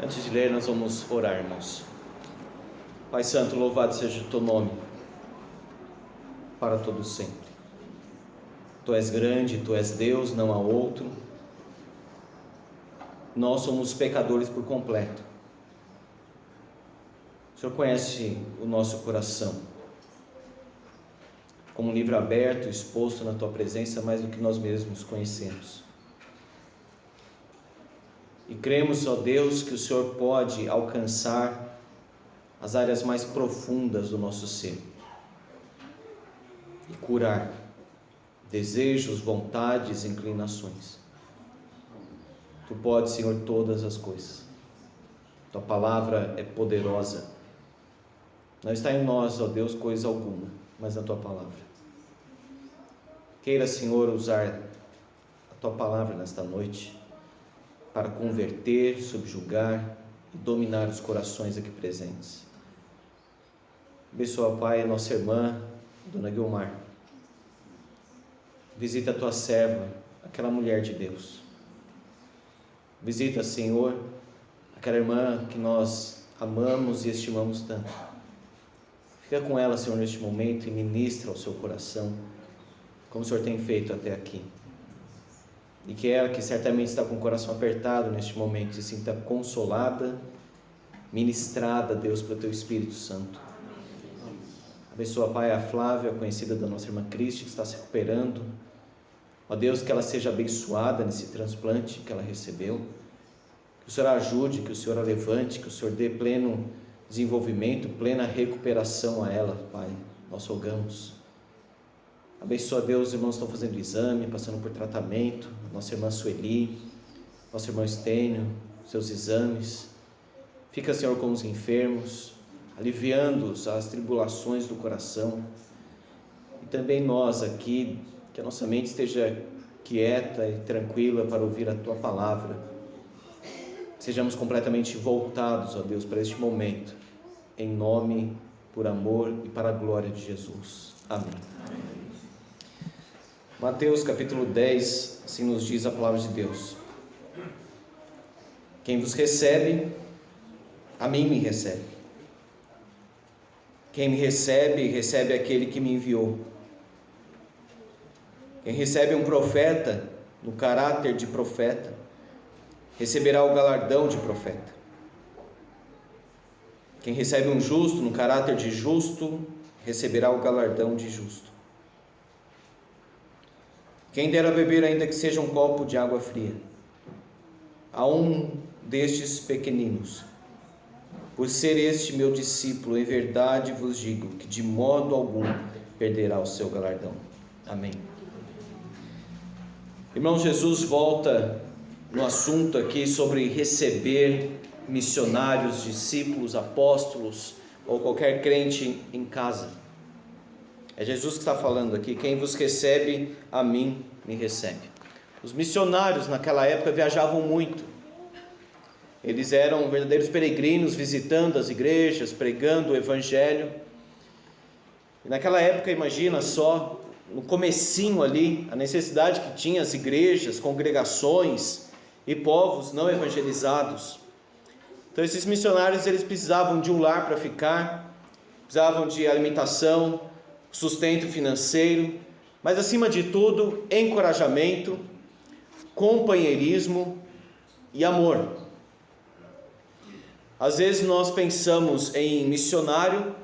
Antes de ler, nós vamos orar, irmãos. Pai Santo, louvado seja o teu nome, para todo sempre. Tu és grande, tu és Deus, não há outro. Nós somos pecadores por completo. O Senhor conhece o nosso coração, como um livro aberto, exposto na tua presença, mais do que nós mesmos conhecemos. E cremos, ó Deus, que o Senhor pode alcançar as áreas mais profundas do nosso ser e curar desejos, vontades, inclinações. Tu podes, Senhor, todas as coisas. Tua palavra é poderosa. Não está em nós, ó Deus, coisa alguma, mas na tua palavra. Queira, Senhor, usar a tua palavra nesta noite para converter, subjugar e dominar os corações aqui presentes. Abençoa, Pai, a nossa irmã, Dona Guilmar. Visita a tua serva, aquela mulher de Deus. Visita, Senhor, aquela irmã que nós amamos e estimamos tanto. Fica com ela, Senhor, neste momento e ministra ao seu coração, como o Senhor tem feito até aqui. E que ela, que certamente está com o coração apertado neste momento, se sinta consolada, ministrada, Deus, pelo teu Espírito Santo. Abençoa, Pai, a Flávia, conhecida da nossa irmã Cristi, que está se recuperando. Ó Deus, que ela seja abençoada nesse transplante que ela recebeu. Que o Senhor a ajude, que o Senhor a levante, que o Senhor dê pleno desenvolvimento, plena recuperação a ela, Pai. Nós rogamos. Abençoa, Deus, os irmãos estão fazendo exame, passando por tratamento. Nossa irmã Sueli, nosso irmão Estênio, seus exames. Fica, Senhor, com os enfermos, aliviando-os as tribulações do coração. E também nós aqui, que a nossa mente esteja quieta e tranquila para ouvir a tua palavra. Sejamos completamente voltados, ó Deus, para este momento, em nome, por amor e para a glória de Jesus. Amém. Amém. Mateus capítulo 10, assim nos diz a palavra de Deus: quem vos recebe, a mim me recebe. Quem me recebe, recebe aquele que me enviou. Quem recebe um profeta, no caráter de profeta, receberá o galardão de profeta. Quem recebe um justo, no caráter de justo, receberá o galardão de justo. Quem der a beber, ainda que seja um copo de água fria, a um destes pequeninos, por ser este meu discípulo, em verdade vos digo que de modo algum perderá o seu galardão. Amém. Irmão, Jesus volta no assunto aqui sobre receber missionários, discípulos, apóstolos ou qualquer crente em casa. É Jesus que está falando aqui: quem vos recebe, a mim me recebe. Os missionários naquela época viajavam muito. Eles eram verdadeiros peregrinos, visitando as igrejas, pregando o evangelho. E naquela época, imagina só, no comecinho ali, a necessidade que tinha as igrejas, congregações e povos não evangelizados. Então esses missionários, eles precisavam de um lar para ficar, precisavam de alimentação, sustento financeiro, mas acima de tudo, encorajamento, companheirismo e amor. Às vezes nós pensamos em missionário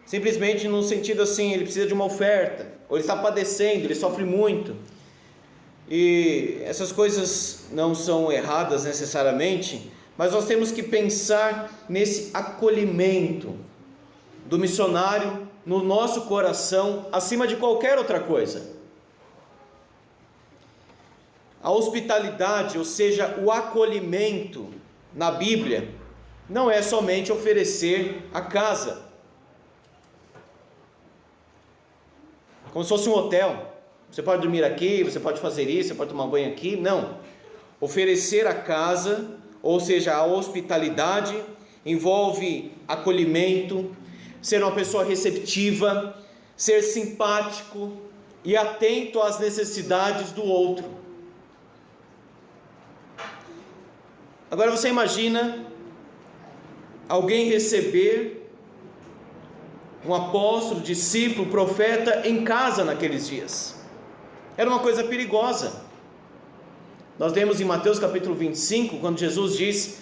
simplesmente no sentido assim: ele precisa de uma oferta, ou ele está padecendo, ele sofre muito. E essas coisas não são erradas necessariamente, mas nós temos que pensar nesse acolhimento do missionário no nosso coração, acima de qualquer outra coisa. A hospitalidade, ou seja, o acolhimento na Bíblia, não é somente oferecer a casa, como se fosse um hotel. Você pode dormir aqui, você pode fazer isso, você pode tomar banho aqui. Não. Oferecer a casa, ou seja, a hospitalidade, envolve acolhimento, ser uma pessoa receptiva, ser simpático e atento às necessidades do outro. Agora você imagina alguém receber um apóstolo, discípulo, profeta em casa naqueles dias. Era uma coisa perigosa. Nós lemos em Mateus capítulo 25, quando Jesus diz: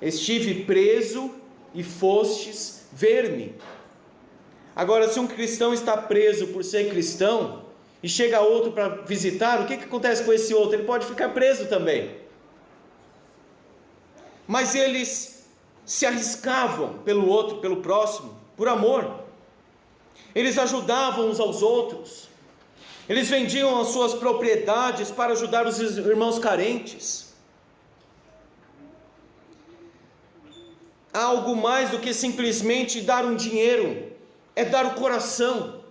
estive preso e fostes ver-me. Agora, se um cristão está preso por ser cristão, e chega outro para visitar, o que acontece com esse outro? Ele pode ficar preso também. Mas eles se arriscavam pelo outro, pelo próximo, por amor. Eles ajudavam uns aos outros. Eles vendiam as suas propriedades para ajudar os irmãos carentes. Há algo mais do que simplesmente dar um dinheiro. É dar o coração.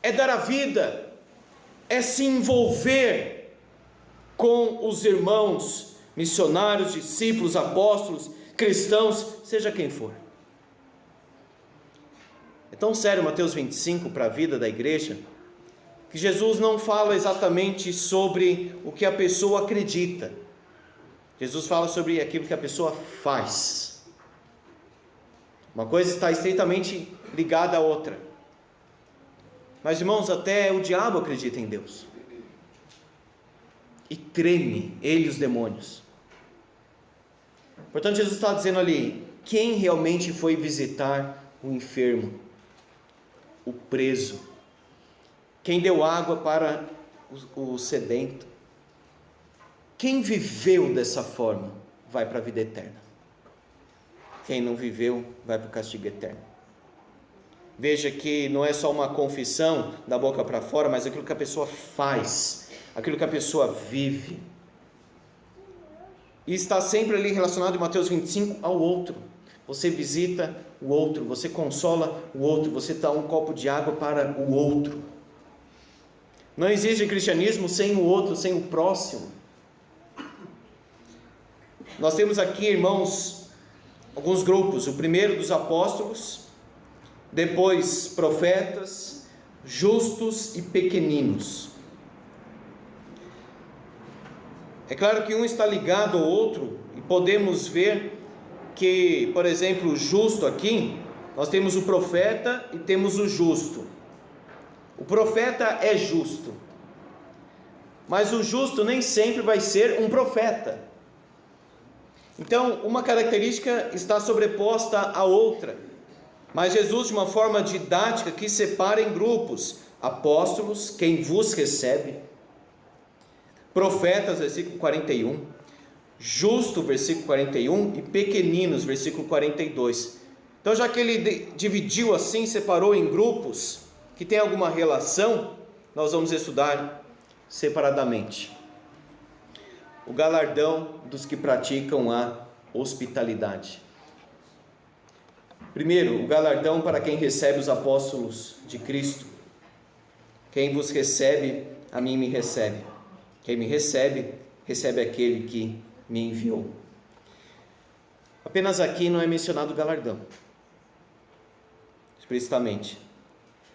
É dar a vida. É se envolver com os irmãos, missionários, discípulos, apóstolos, cristãos, seja quem for. É tão sério Mateus 25 para a vida da igreja, que Jesus não fala exatamente sobre o que a pessoa acredita. Jesus fala sobre aquilo que a pessoa faz. Uma coisa está estreitamente ligada à outra. Mas, irmãos, até o diabo acredita em Deus. E treme, ele e os demônios. Portanto, Jesus está dizendo ali: quem realmente foi visitar o enfermo, o preso, quem deu água para o sedento, quem viveu dessa forma, vai para a vida eterna. Quem não viveu, vai para o castigo eterno. Veja que não é só uma confissão da boca para fora, mas aquilo que a pessoa faz, aquilo que a pessoa vive. E está sempre ali relacionado em Mateus 25 ao outro. Você visita o outro, você consola o outro, você dá um copo de água para o outro. Não existe cristianismo sem o outro, sem o próximo. Nós temos aqui, irmãos, alguns grupos. O primeiro dos apóstolos, depois profetas, justos e pequeninos. É claro que um está ligado ao outro, e podemos ver que, por exemplo, o justo aqui, nós temos o profeta e temos o justo. O profeta é justo, mas o justo nem sempre vai ser um profeta. Então, uma característica está sobreposta à outra, mas Jesus, de uma forma didática, que separa em grupos: apóstolos, quem vos recebe; profetas, versículo 41, justo, versículo 41, e pequeninos, versículo 42. Então, já que ele dividiu assim, separou em grupos que tem alguma relação, nós vamos estudar separadamente. O galardão dos que praticam a hospitalidade. Primeiro, o galardão para quem recebe os apóstolos de Cristo. Quem vos recebe, a mim me recebe. Quem me recebe, recebe aquele que me enviou. Apenas aqui não é mencionado o galardão, explicitamente.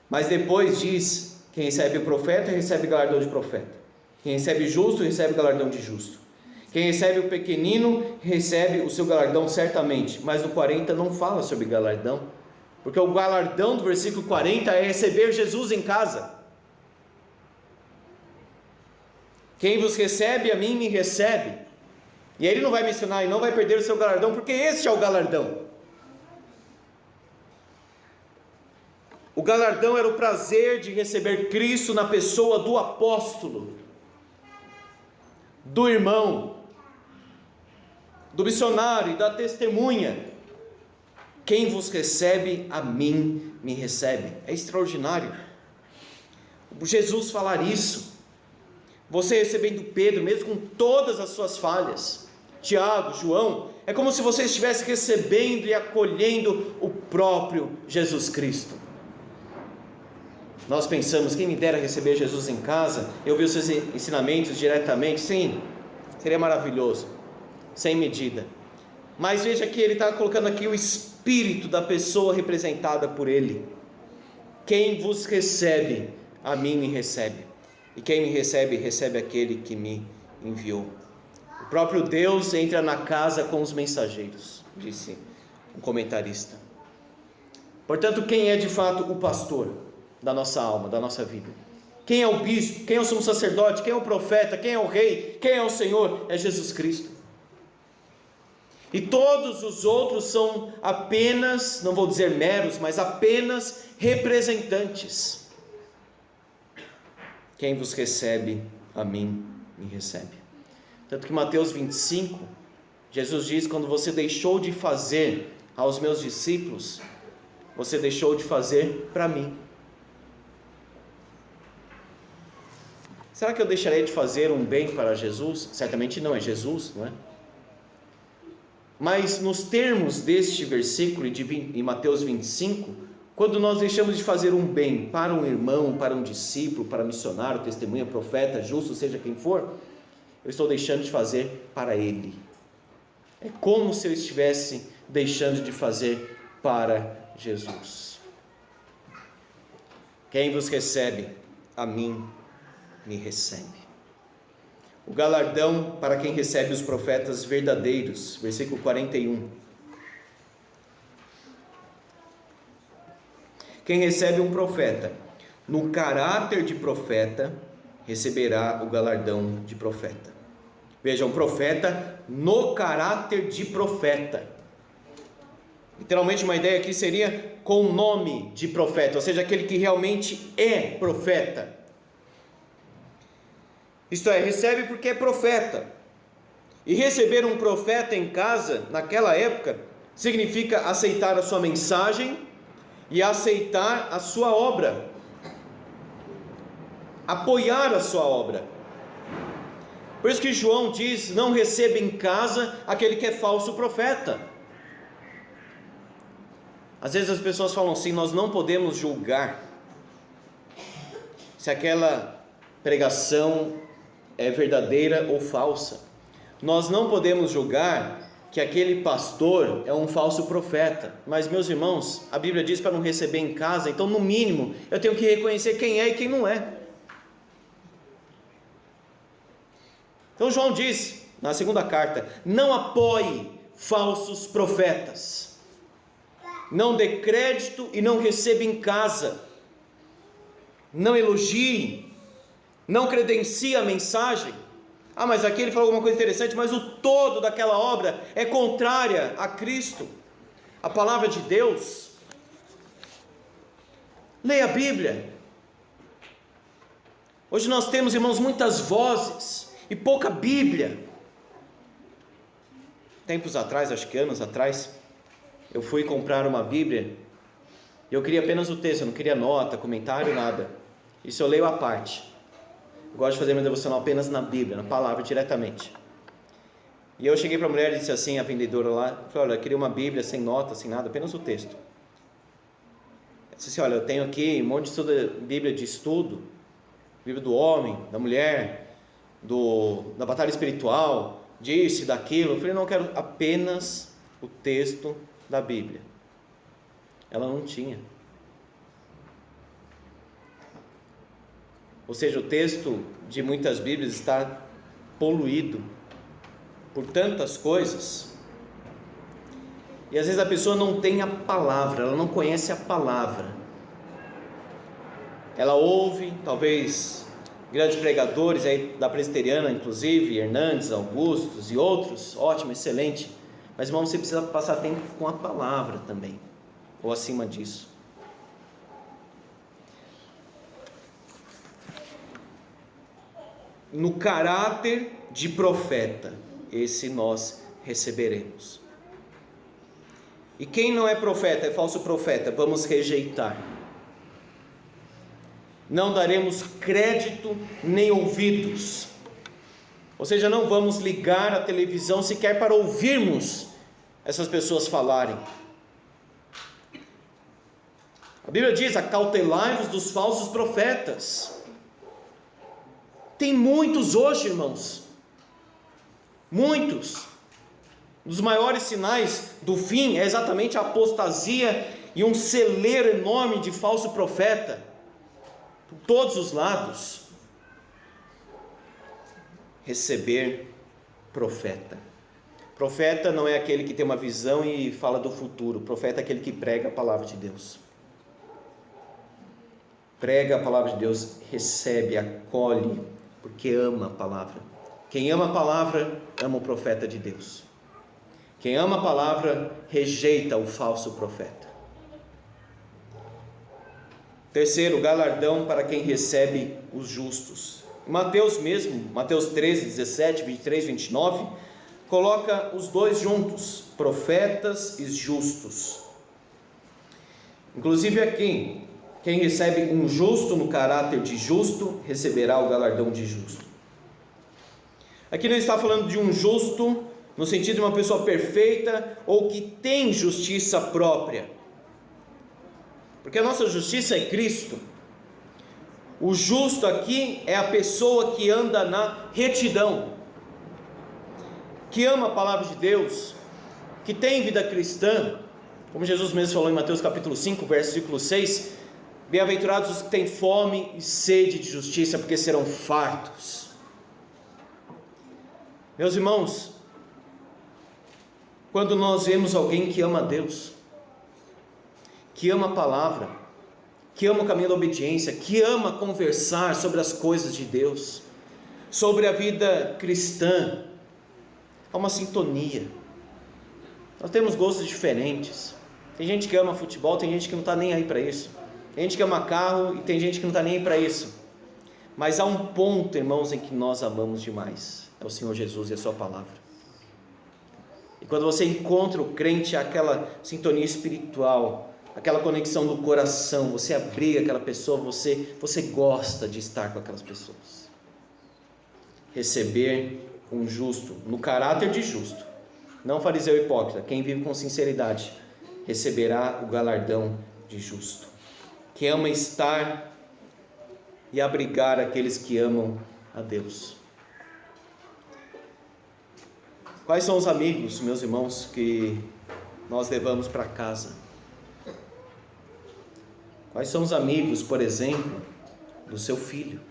Mas depois diz: quem recebe o profeta, recebe galardão de profeta. Quem recebe justo, recebe galardão de justo. Quem recebe o pequenino, recebe o seu galardão certamente. Mas no 40 não fala sobre galardão, porque o galardão do versículo 40 é receber Jesus em casa. Quem vos recebe, a mim me recebe. E aí ele não vai mencionar e não vai perder o seu galardão, porque este é o galardão. O galardão era o prazer de receber Cristo na pessoa do apóstolo, do irmão, do missionário e da testemunha. Quem vos recebe, a mim me recebe. É extraordinário Jesus falar isso. Você recebendo Pedro, mesmo com todas as suas falhas, Tiago, João, é como se você estivesse recebendo e acolhendo o próprio Jesus Cristo. Nós pensamos: quem me dera receber Jesus em casa, eu ouvir os seus ensinamentos diretamente. Sim, seria maravilhoso, sem medida. Mas veja que ele está colocando aqui o espírito da pessoa representada por ele. Quem vos recebe, a mim me recebe. E quem me recebe, recebe aquele que me enviou. O próprio Deus entra na casa com os mensageiros. disse um comentarista. Portanto, quem é de fato o pastor da nossa alma, da nossa vida? Quem é o bispo? Quem é o sumo sacerdote? Quem é o profeta? Quem é o rei? Quem é o Senhor? É Jesus Cristo. E todos os outros são apenas, não vou dizer meros, mas apenas representantes. Quem vos recebe, a mim me recebe. Tanto que Mateus 25, Jesus diz: quando você deixou de fazer aos meus discípulos, você deixou de fazer para mim. Será que eu deixarei de fazer um bem para Jesus? Certamente não, é Jesus, não é? Mas nos termos deste versículo em Mateus 25, quando nós deixamos de fazer um bem para um irmão, para um discípulo, para missionário, testemunha, profeta, justo, seja quem for, eu estou deixando de fazer para ele. É como se eu estivesse deixando de fazer para Jesus. Quem vos recebe, a mim me recebe. O galardão para quem recebe os profetas verdadeiros, versículo 41. Quem recebe um profeta no caráter de profeta, receberá o galardão de profeta. Veja, um profeta no caráter de profeta. Literalmente uma ideia aqui seria com o nome de profeta, ou seja, aquele que realmente é profeta. Isto é, recebe porque é profeta. E receber um profeta em casa, naquela época, significa aceitar a sua mensagem e aceitar a sua obra. Apoiar a sua obra. Por isso que João diz: não receba em casa aquele que é falso profeta. Às vezes as pessoas falam assim: nós não podemos julgar se aquela pregação é verdadeira ou falsa. Nós não podemos julgar que aquele pastor é um falso profeta. Mas, meus irmãos, a Bíblia diz para não receber em casa, então no mínimo eu tenho que reconhecer quem é e quem não é. Então João diz na segunda carta: não apoie falsos profetas, não dê crédito e não receba em casa, não elogie, não credencie a mensagem. Ah, mas aqui ele falou alguma coisa interessante, mas o todo daquela obra é contrária a Cristo, a palavra de Deus. Leia a Bíblia. Hoje nós temos, irmãos, muitas vozes e pouca Bíblia. Tempos atrás, acho que anos atrás, eu fui comprar uma Bíblia e eu queria apenas o texto, eu não queria nota, comentário, nada. Isso eu leio à parte. Eu gosto de fazer meu devocional apenas na Bíblia, na palavra, diretamente. E eu cheguei para a mulher e disse assim, a vendedora lá, eu falei: olha, eu queria uma Bíblia sem nota, sem nada, apenas o texto. Ela disse assim: olha, eu tenho aqui um monte de estudo, Bíblia de estudo, Bíblia do homem, da mulher, da batalha espiritual, disso e daquilo. Eu falei: não, eu quero apenas o texto da Bíblia. Ela não tinha. Ou seja, o texto de muitas Bíblias está poluído por tantas coisas. E às vezes a pessoa não tem a palavra, ela não conhece a palavra. Ela ouve, talvez, grandes pregadores aí da presbiteriana, inclusive, Hernandes, Augustos e outros, ótimo, excelente. Mas, irmão, você precisa passar tempo com a palavra também, ou acima disso. No caráter de profeta, esse nós receberemos. E quem não é profeta, é falso profeta, vamos rejeitar. Não daremos crédito nem ouvidos. Ou seja, não vamos ligar a televisão sequer para ouvirmos essas pessoas falarem. A Bíblia diz: acautelai-vos dos falsos profetas. Tem muitos hoje, irmãos, muitos. Um dos maiores sinais do fim é exatamente a apostasia e um celeiro enorme de falso profeta, por todos os lados. Receber profeta. Profeta não é aquele que tem uma visão e fala do futuro. Profeta é aquele que prega a palavra de Deus. Prega a palavra de Deus, recebe, acolhe, porque ama a palavra. Quem ama a palavra, ama o profeta de Deus. Quem ama a palavra, rejeita o falso profeta. Terceiro, galardão para quem recebe os justos. Mateus mesmo, Mateus 13, 17, 23, 29, coloca os dois juntos, profetas e justos. Inclusive aqui, quem recebe um justo no caráter de justo, receberá o galardão de justo. Aqui não está falando de um justo no sentido de uma pessoa perfeita ou que tem justiça própria, porque a nossa justiça é Cristo. O justo aqui é a pessoa que anda na retidão, que ama a palavra de Deus, que tem vida cristã, como Jesus mesmo falou em Mateus capítulo 5, versículo 6, bem-aventurados os que têm fome e sede de justiça, porque serão fartos. Meus irmãos, quando nós vemos alguém que ama a Deus, que ama a palavra, que ama o caminho da obediência, que ama conversar sobre as coisas de Deus, sobre a vida cristã, há uma sintonia. Nós temos gostos diferentes. Tem gente que ama futebol, tem gente que não está nem aí para isso. Tem gente que ama carro e tem gente que não está nem aí para isso. Mas há um ponto, irmãos, em que nós amamos demais. É o Senhor Jesus e a sua palavra. E quando você encontra o crente, aquela sintonia espiritual, aquela conexão do coração, você abriga aquela pessoa, você gosta de estar com aquelas pessoas. Receber um justo, no caráter de justo, não fariseu hipócrita, quem vive com sinceridade, receberá o galardão de justo. Que ama estar e abrigar aqueles que amam a Deus. Quais são os amigos, meus irmãos, que nós levamos para casa? Quais são os amigos, por exemplo, do seu filho?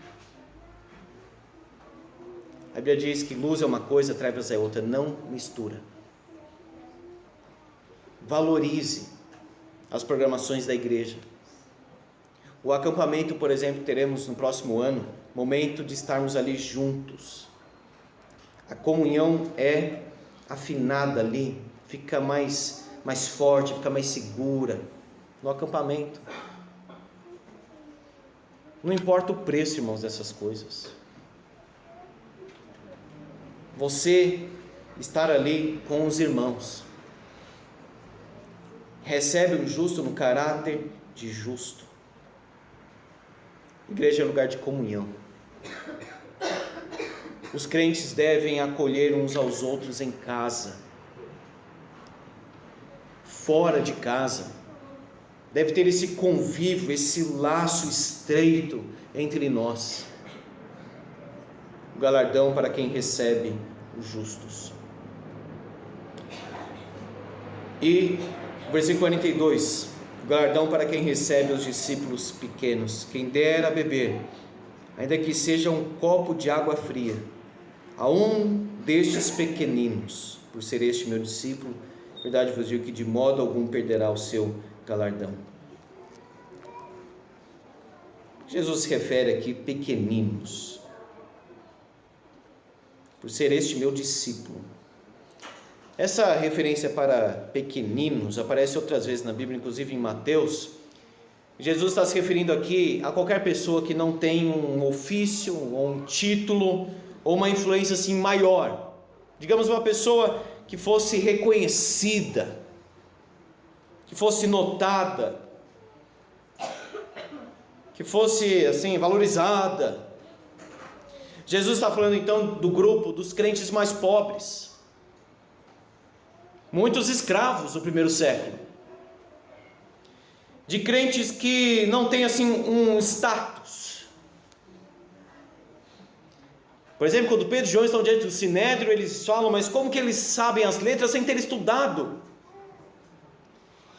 A Bíblia diz que luz é uma coisa, trevas é outra. Não mistura. Valorize as programações da igreja. O acampamento, por exemplo, teremos no próximo ano, momento de estarmos ali juntos. A comunhão é afinada ali, fica mais forte, fica mais segura no acampamento. Não importa o preço, irmãos, dessas coisas. Você estar ali com os irmãos, recebe o justo no caráter de justo. Igreja é lugar de comunhão. Os crentes devem acolher uns aos outros em casa, fora de casa. Deve ter esse convívio, esse laço estreito entre nós. O galardão para quem recebe os justos. E versículo 42, o galardão para quem recebe os discípulos pequenos. Quem der a beber, ainda que seja um copo de água fria, a um destes pequeninos, por ser este meu discípulo, verdade vos digo que de modo algum perderá o seu galardão. Jesus se refere aqui pequeninos, por ser este meu discípulo. Essa referência para pequeninos aparece outras vezes na Bíblia, inclusive em Mateus. Jesus está se referindo aqui a qualquer pessoa que não tem um ofício, ou um título, ou uma influência assim maior. Digamos uma pessoa que fosse reconhecida, que fosse notada, que fosse assim valorizada. Jesus está falando então do grupo dos crentes mais pobres, muitos escravos no primeiro século, de crentes que não têm assim um status. Por exemplo, quando Pedro e João estão diante do Sinédrio, eles falam, mas como que eles sabem as letras sem ter estudado?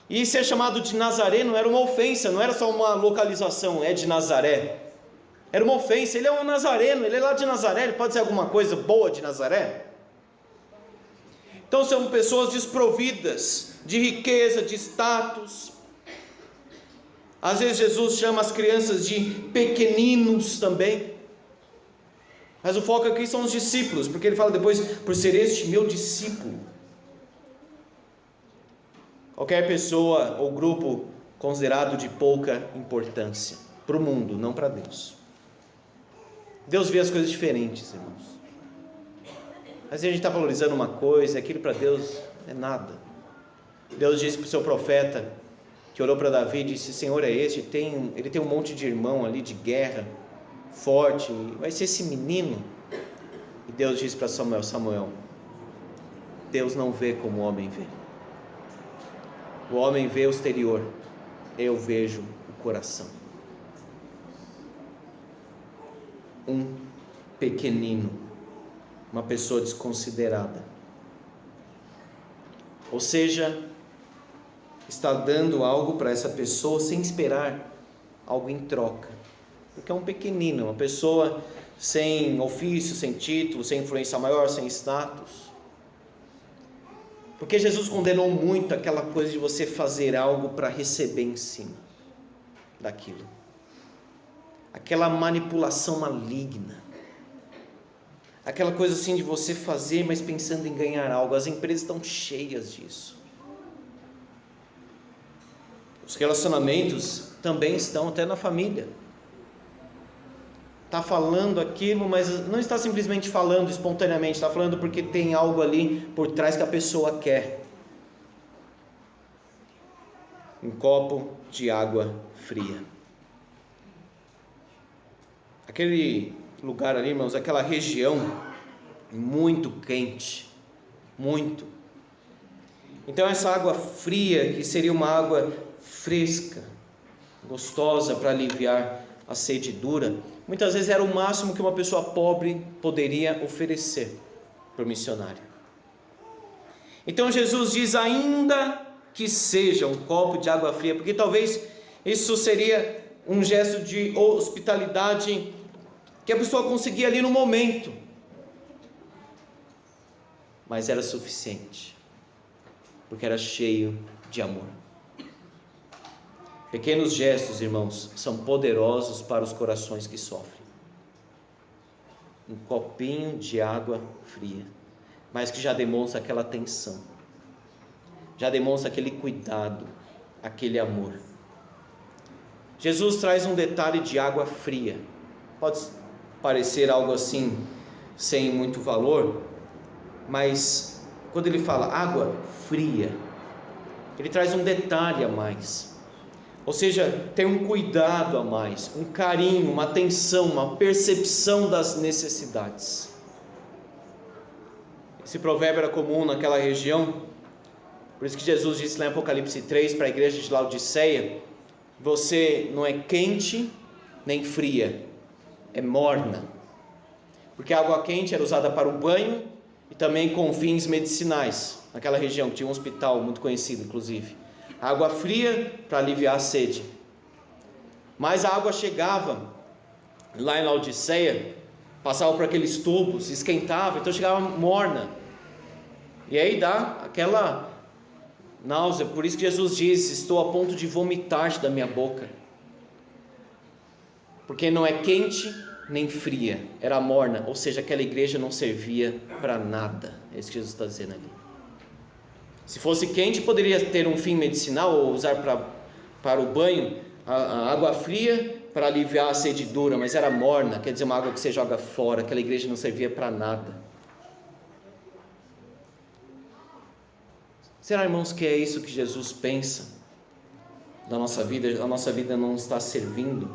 E ser chamado de Nazareno era uma ofensa, não era só uma localização, é de Nazaré. Era uma ofensa, ele é um nazareno, ele é lá de Nazaré, ele pode ser alguma coisa boa de Nazaré? Então são pessoas desprovidas de riqueza, de status. Às vezes Jesus chama as crianças de pequeninos também. Mas o foco aqui são os discípulos, porque ele fala depois, por ser este meu discípulo. Qualquer pessoa ou grupo considerado de pouca importância para o mundo, não para Deus. Deus vê as coisas diferentes, irmãos. Às vezes a gente está valorizando uma coisa, aquilo para Deus é nada. Deus disse para o seu profeta, que olhou para Davi e disse: Senhor é este, ele tem um monte de irmão ali de guerra, forte, vai ser esse menino. E Deus disse para Samuel: Samuel, Deus não vê como o homem vê. O homem vê o exterior, eu vejo o coração. Um pequenino, uma pessoa desconsiderada, ou seja, está dando algo para essa pessoa sem esperar algo em troca, porque é um pequenino, uma pessoa sem ofício, sem título, sem influência maior, sem status. Porque Jesus condenou muito aquela coisa de você fazer algo para receber em cima daquilo, aquela manipulação maligna, aquela coisa assim de você fazer, mas pensando em ganhar algo. As empresas estão cheias disso. Os relacionamentos também estão, até na família. Está falando aquilo, mas não está simplesmente falando espontaneamente, está falando porque tem algo ali por trás que a pessoa quer. Um copo de água fria. Aquele lugar ali, irmãos, aquela região muito quente, muito. Então essa água fria, que seria uma água fresca, gostosa para aliviar a sede dura, muitas vezes era o máximo que uma pessoa pobre poderia oferecer para o missionário. Então Jesus diz: ainda que seja um copo de água fria, porque talvez isso seria um gesto de hospitalidade que a pessoa conseguia ali no momento, mas era suficiente, porque era cheio de amor. Pequenos gestos, irmãos, são poderosos para os corações que sofrem. Um copinho de água fria, mas que já demonstra aquela atenção, já demonstra aquele cuidado, aquele amor. Jesus traz um detalhe de água fria. Pode parecer algo assim, sem muito valor, mas quando ele fala água fria, ele traz um detalhe a mais. Ou seja, tem um cuidado a mais, um carinho, uma atenção, uma percepção das necessidades. Esse provérbio era comum naquela região, por isso que Jesus disse lá em Apocalipse 3 para a igreja de Laodiceia: você não é quente nem fria, é morna. Porque a água quente era usada para o banho e também com fins medicinais, naquela região, que tinha um hospital muito conhecido inclusive. A água fria para aliviar a sede. Mas a água chegava lá em Laodiceia, passava por aqueles tubos, esquentava, então chegava morna. E aí dá aquela náusea. Por isso que Jesus diz: estou a ponto de vomitar da minha boca. Porque não é quente nem fria, era morna. Ou seja, aquela igreja não servia para nada. É isso que Jesus está dizendo ali. Se fosse quente, poderia ter um fim medicinal, ou usar para o banho. A água fria para aliviar a sede dura, mas era morna, quer dizer, uma água que você joga fora. Aquela igreja não servia para nada. Será, irmãos, que é isso que Jesus pensa da nossa vida? A nossa vida não está servindo,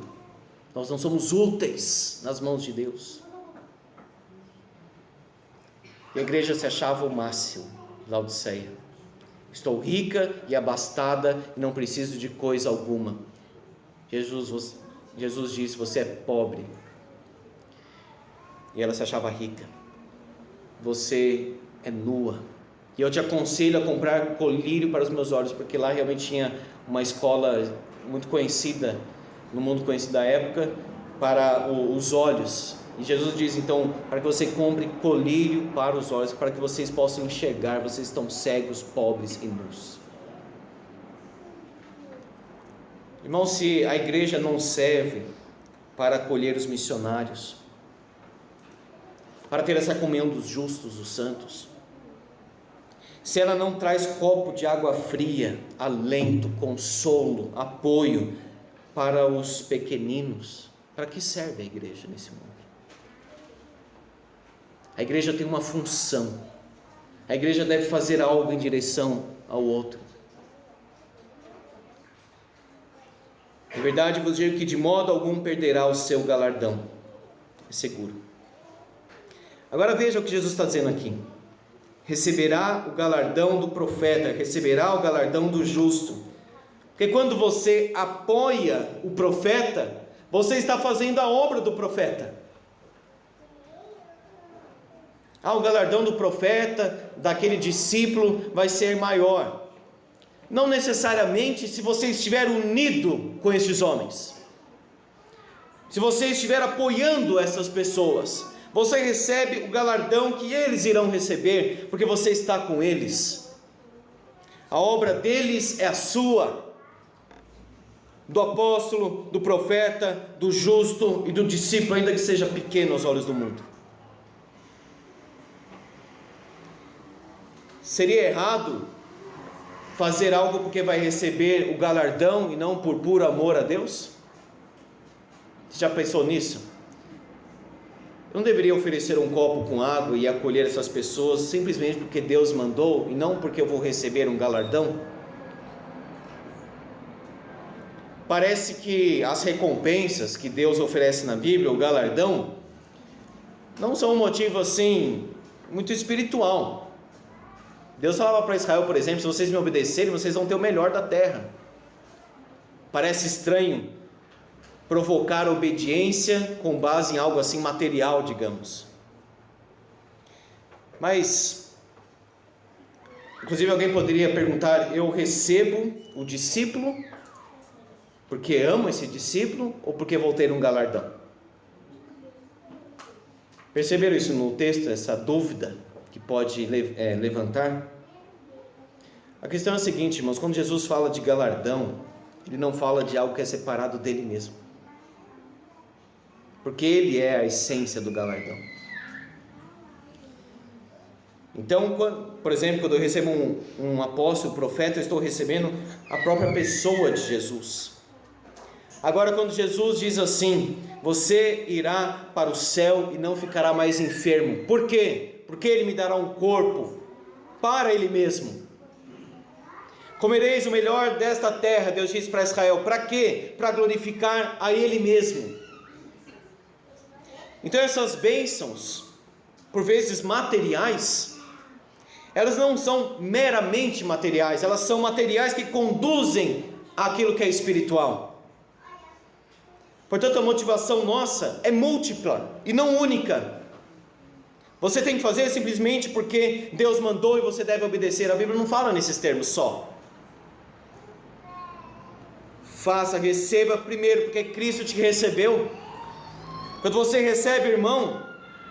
nós não somos úteis nas mãos de Deus. E a igreja se achava o máximo, Laodiceia. Estou rica e abastada e não preciso de coisa alguma. Jesus disse: você é pobre. E ela se achava rica. Você é nua. E eu te aconselho a comprar colírio para os meus olhos, porque lá realmente tinha uma escola muito conhecida, no mundo conhecido da época, para os olhos. E Jesus diz então, para que você compre colírio para os olhos, para que vocês possam enxergar, vocês estão cegos, pobres e nus. Irmão, se a igreja não serve para acolher os missionários, para ter essa comunhão dos justos, dos santos, se ela não traz copo de água fria, alento, consolo, apoio para os pequeninos, para que serve a igreja nesse mundo? A igreja tem uma função, a igreja deve fazer algo em direção ao outro. Em verdade vos digo que de modo algum perderá o seu galardão, é seguro. Agora veja o que Jesus está dizendo aqui: receberá o galardão do profeta, receberá o galardão do justo. Porque quando você apoia o profeta, você está fazendo a obra do profeta. O galardão do profeta, daquele discípulo, vai ser maior. Não necessariamente se você estiver unido com esses homens, se você estiver apoiando essas pessoas, você recebe o galardão que eles irão receber, porque você está com eles. A obra deles é a sua, do apóstolo, do profeta, do justo e do discípulo, ainda que seja pequeno aos olhos do mundo. Seria errado fazer algo porque vai receber o galardão e não por puro amor a Deus? Você já pensou nisso? Eu não deveria oferecer um copo com água e acolher essas pessoas simplesmente porque Deus mandou e não porque eu vou receber um galardão? Parece que as recompensas que Deus oferece na Bíblia, o galardão, não são um motivo assim muito espiritual. Deus falava para Israel, por exemplo: se vocês me obedecerem, vocês vão ter o melhor da terra. Parece estranho provocar obediência com base em algo assim material, digamos. Mas, inclusive alguém poderia perguntar: eu recebo o discípulo porque amo esse discípulo ou porque vou ter um galardão? Perceberam isso no texto, essa dúvida que pode levantar? A questão é a seguinte, irmãos: quando Jesus fala de galardão, Ele não fala de algo que é separado dele mesmo, porque Ele é a essência do galardão. Então, por exemplo, quando eu recebo um apóstolo, um profeta, eu estou recebendo a própria pessoa de Jesus. Agora, quando Jesus diz assim: você irá para o céu e não ficará mais enfermo. Por quê? Porque Ele me dará um corpo para Ele mesmo. Comereis o melhor desta terra, Deus disse para Israel. Para quê? Para glorificar a Ele mesmo. Então essas bênçãos, por vezes materiais, elas não são meramente materiais, elas são materiais que conduzem àquilo que é espiritual. Portanto, a motivação nossa é múltipla e não única. Você tem que fazer simplesmente porque Deus mandou e você deve obedecer. A Bíblia não fala nesses termos só. Faça, receba primeiro, porque Cristo te recebeu. Quando você recebe, irmão,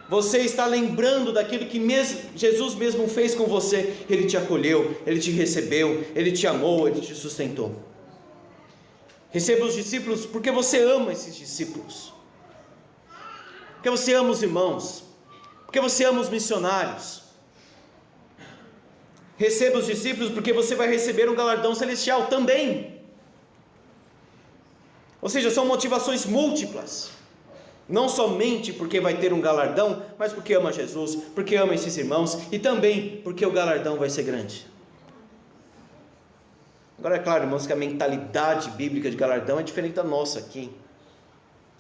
você está lembrando daquilo que Jesus mesmo fez com você. Ele te acolheu, Ele te recebeu, Ele te amou, Ele te sustentou. Receba os discípulos porque você ama esses discípulos, porque você ama os irmãos, porque você ama os missionários. Receba os discípulos porque você vai receber um galardão celestial também. Ou seja, são motivações múltiplas. Não somente porque vai ter um galardão, mas porque ama Jesus, porque ama esses irmãos e também porque o galardão vai ser grande. Agora é claro, irmãos, que a mentalidade bíblica de galardão é diferente da nossa aqui.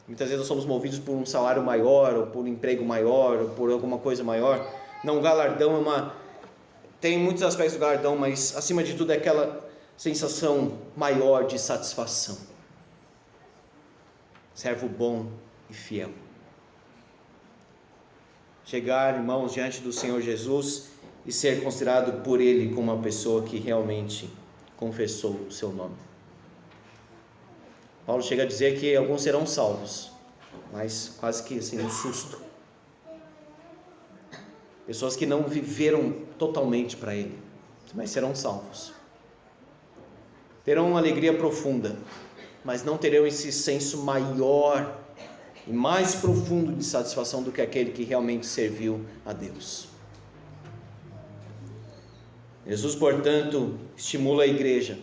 Muitas vezes nós somos movidos por um salário maior, ou por um emprego maior, ou por alguma coisa maior. Não, o galardão tem muitos aspectos do galardão, mas acima de tudo é aquela sensação maior de satisfação. Servo bom e fiel. Chegar, irmãos, diante do Senhor Jesus e ser considerado por Ele como uma pessoa que realmente confessou o seu nome. Paulo chega a dizer que alguns serão salvos, mas quase que assim, um susto. Pessoas que não viveram totalmente para Ele, mas serão salvos. Terão uma alegria profunda, mas não terão esse senso maior e mais profundo de satisfação do que aquele que realmente serviu a Deus. Jesus, portanto, estimula a igreja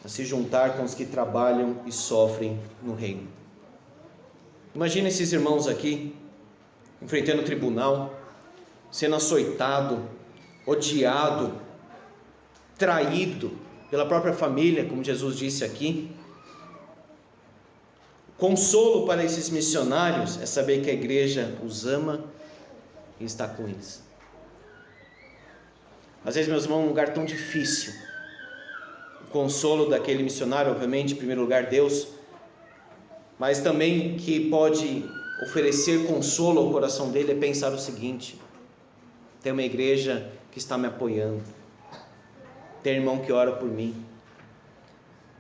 a se juntar com os que trabalham e sofrem no reino. Imagina esses irmãos aqui, enfrentando o tribunal, sendo açoitado, odiado, traído pela própria família, como Jesus disse aqui. Consolo para esses missionários é saber que a igreja os ama e está com eles. Às vezes, meus irmãos, é um lugar tão difícil. O consolo daquele missionário, obviamente, em primeiro lugar, Deus, mas também que pode oferecer consolo ao coração dele é pensar o seguinte: tem uma igreja que está me apoiando, tem irmão que ora por mim.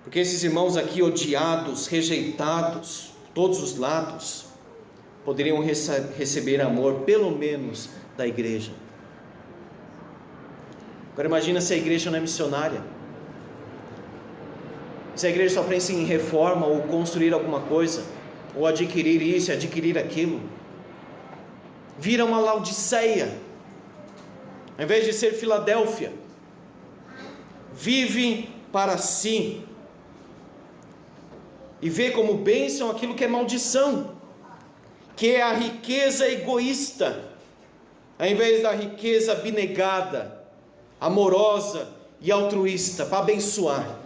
Porque esses irmãos aqui odiados, rejeitados, todos os lados, poderiam receber amor, pelo menos, da igreja. Agora imagina se a igreja não é missionária. Se a igreja só pensa em reforma, ou construir alguma coisa, ou adquirir isso, adquirir aquilo. Vira uma Laodiceia, ao invés de ser Filadélfia. Vive para si, e vê como bênção aquilo que é maldição, que é a riqueza egoísta, ao invés da riqueza abnegada, amorosa e altruísta, para abençoar.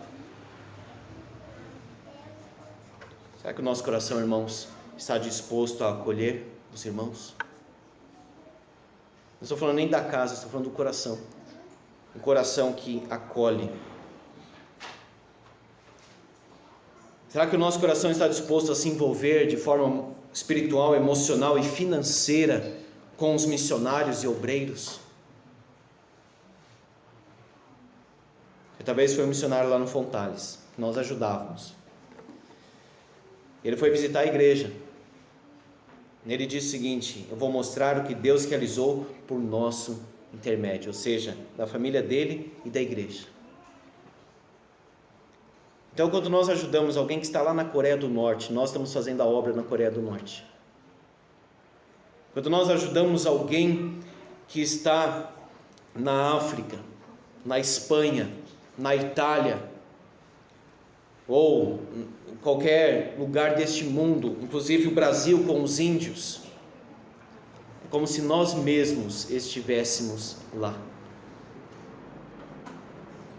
Será que o nosso coração, irmãos, está disposto a acolher os irmãos? Não estou falando nem da casa, estou falando do coração. Um coração que acolhe. Será que o nosso coração está disposto a se envolver de forma espiritual, emocional e financeira com os missionários e obreiros? Talvez foi um missionário lá no Fontales, que nós ajudávamos. Ele foi visitar a igreja. Ele disse o seguinte: eu vou mostrar o que Deus realizou por nosso intermédio, ou seja, da família dele e da igreja. Então, quando nós ajudamos alguém que está lá na Coreia do Norte, nós estamos fazendo a obra na Coreia do Norte. Quando nós ajudamos alguém que está na África, na Espanha, na Itália, ou em qualquer lugar deste mundo, inclusive o Brasil com os índios, é como se nós mesmos estivéssemos lá.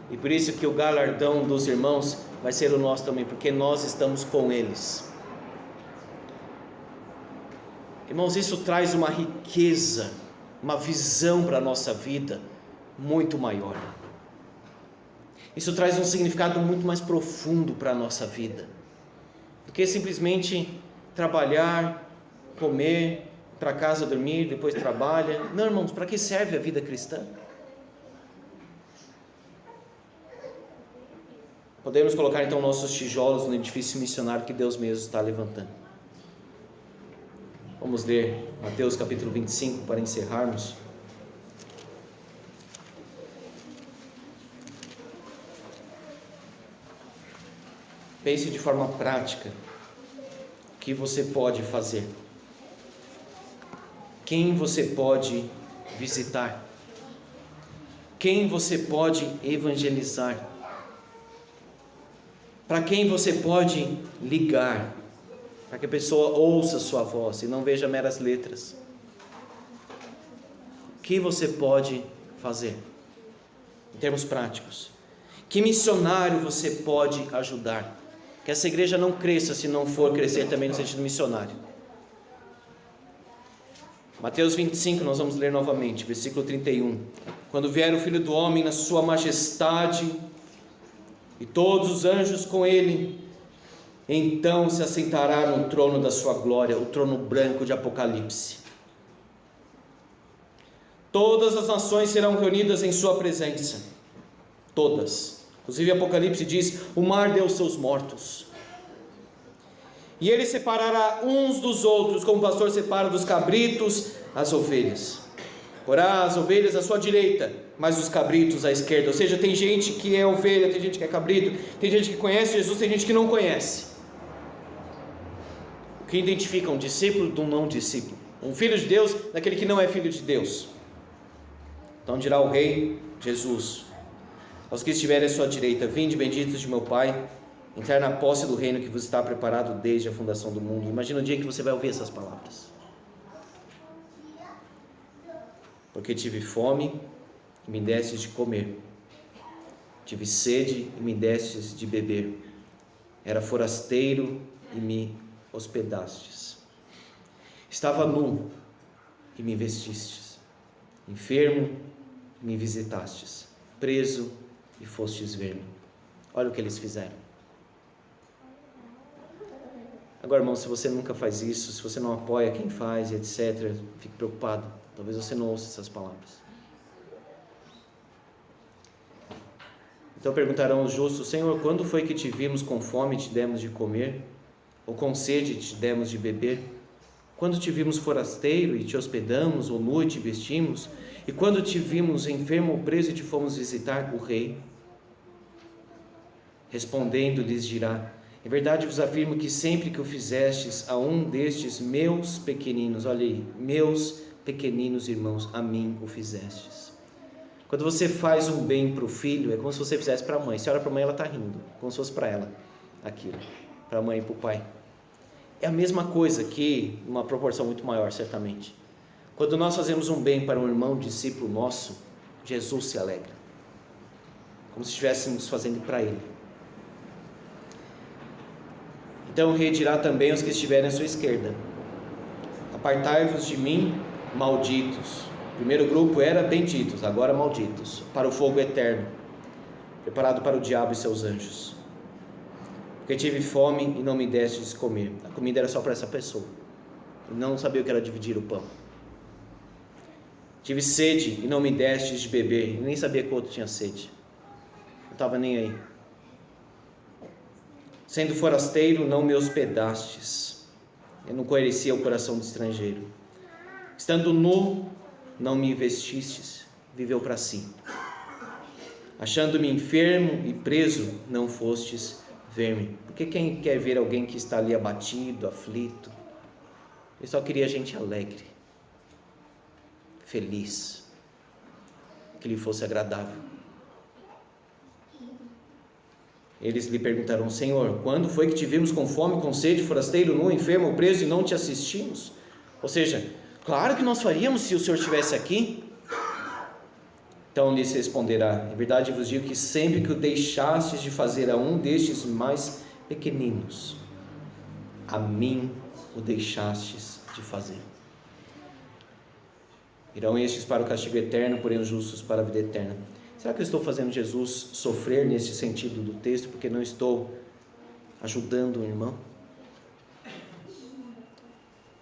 E por isso que o galardão dos irmãos vai ser o nosso também, porque nós estamos com eles. Irmãos, isso traz uma riqueza, uma visão para a nossa vida muito maior. Isso traz um significado muito mais profundo para a nossa vida, do que simplesmente trabalhar, comer, ir para casa dormir, depois trabalha. Não, irmãos, para que serve a vida cristã? Podemos colocar então nossos tijolos no edifício missionário que Deus mesmo está levantando. Vamos ler Mateus capítulo 25 para encerrarmos. Pense de forma prática o que você pode fazer, quem você pode visitar, quem você pode evangelizar, para quem você pode ligar, para que a pessoa ouça sua voz e não veja meras letras. O que você pode fazer em termos práticos? Que missionário você pode ajudar? Que essa igreja não cresça se não for crescer também no sentido missionário. Mateus 25, nós vamos ler novamente, versículo 31. Quando vier o Filho do Homem na sua majestade e todos os anjos com ele, então se assentará no trono da sua glória, o trono branco de Apocalipse. Todas as nações serão reunidas em sua presença, todas. Inclusive Apocalipse diz: o mar deu seus mortos, E ele separará uns dos outros, como o pastor separa dos cabritos as ovelhas. Porá as ovelhas à sua direita, mas os cabritos à esquerda. Ou seja, tem gente que é ovelha, tem gente que é cabrito, tem gente que conhece Jesus, tem gente que não conhece. O que identifica um discípulo de um não discípulo? Um filho de Deus daquele que não é filho de Deus. Então dirá o rei Jesus aos que estiverem à sua direita: vinde, benditos de meu Pai, entrar na posse do reino que vos está preparado desde a fundação do mundo. Imagina o dia que você vai ouvir essas palavras. Porque tive fome e me destes de comer, tive sede e me destes de beber, era forasteiro e me hospedastes, estava nu e me vestistes, enfermo e me visitastes, preso e fostes ver-me. Olha o que eles fizeram. Agora, irmão, se você nunca faz isso, se você não apoia quem faz, etc., fique preocupado. Talvez você não ouça essas palavras. Então perguntarão os justos: Senhor, quando foi que te vimos com fome e te demos de comer? Ou com sede e te demos de beber? Quando te vimos forasteiro e te hospedamos, ou nu e te vestimos? E quando te vimos enfermo ou preso e te fomos visitar? O rei, respondendo, lhes dirá: em verdade vos afirmo que sempre que o fizestes a um destes meus pequeninos, olha aí, meus pequeninos irmãos, a mim o fizestes. Quando você faz um bem para o filho, é como se você fizesse para a mãe. Você olha para a mãe, ela está rindo, como se fosse para ela aquilo, para a mãe e para o pai. É a mesma coisa, que uma proporção muito maior, certamente. Quando nós fazemos um bem para um irmão, discípulo nosso, Jesus se alegra, como se estivéssemos fazendo para ele. Então o rei dirá também aos que estiverem à sua esquerda: apartai-vos de mim, malditos. O primeiro grupo era benditos, agora malditos, para o fogo eterno, preparado para o diabo e seus anjos. Porque tive fome e não me destes de comer. A comida era só para essa pessoa, e não sabia o que era dividir o pão. Tive sede e não me destes de beber, e nem sabia que o outro tinha sede, não estava nem aí. Sendo forasteiro, não me hospedastes, eu não conhecia o coração do estrangeiro. Estando nu, não me vestistes, viveu para si. Achando-me enfermo e preso, não fostes ver-me. Porque quem quer ver alguém que está ali abatido, aflito? Ele só queria gente alegre, feliz, que lhe fosse agradável. Eles lhe perguntaram: Senhor, quando foi que te vimos com fome, com sede, forasteiro, nu, enfermo, preso e não te assistimos? Ou seja, claro que nós faríamos se o Senhor estivesse aqui. Então lhes responderá: em verdade vos digo que sempre que o deixastes de fazer a um destes mais pequeninos, a mim o deixastes de fazer. Irão estes para o castigo eterno, porém os justos para a vida eterna. Será que eu estou fazendo Jesus sofrer nesse sentido do texto, porque não estou ajudando o irmão?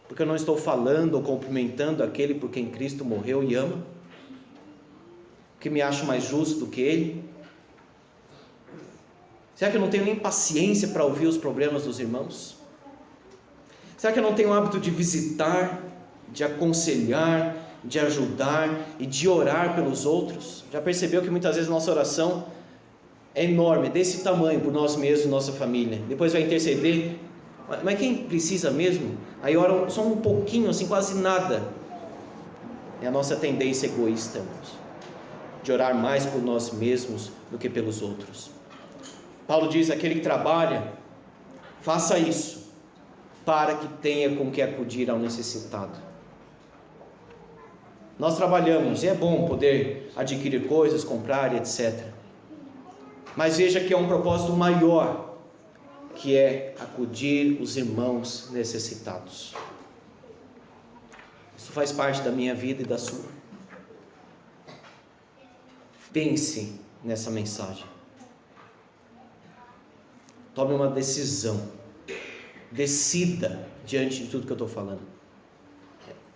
Porque eu não estou falando ou cumprimentando aquele por quem Cristo morreu e ama? Que me acho mais justo do que ele? Será que eu não tenho nem paciência para ouvir os problemas dos irmãos? Será que eu não tenho o hábito de visitar, de aconselhar, de ajudar e de orar pelos outros? Já percebeu que muitas vezes nossa oração é enorme, desse tamanho, por nós mesmos, nossa família, depois vai interceder, mas quem precisa mesmo? Aí ora só um pouquinho, assim, quase nada. É a nossa tendência egoísta, irmãos, de orar mais por nós mesmos do que pelos outros. Paulo diz: aquele que trabalha, faça isso, para que tenha com que acudir ao necessitado. Nós trabalhamos, e é bom poder adquirir coisas, comprar, etc. Mas veja que é um propósito maior, que é acudir os irmãos necessitados. Isso faz parte da minha vida e da sua. Pense nessa mensagem. Tome uma decisão. Decida diante de tudo que eu estou falando.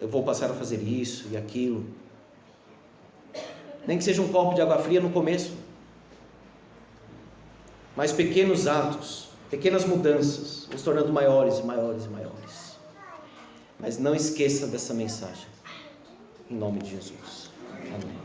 Eu vou passar a fazer isso e aquilo. Nem que seja um copo de água fria no começo. Mas pequenos atos pequenas mudanças, nos tornando maiores e maiores e maiores. Mas não esqueça dessa mensagem. Em nome de Jesus. Amém.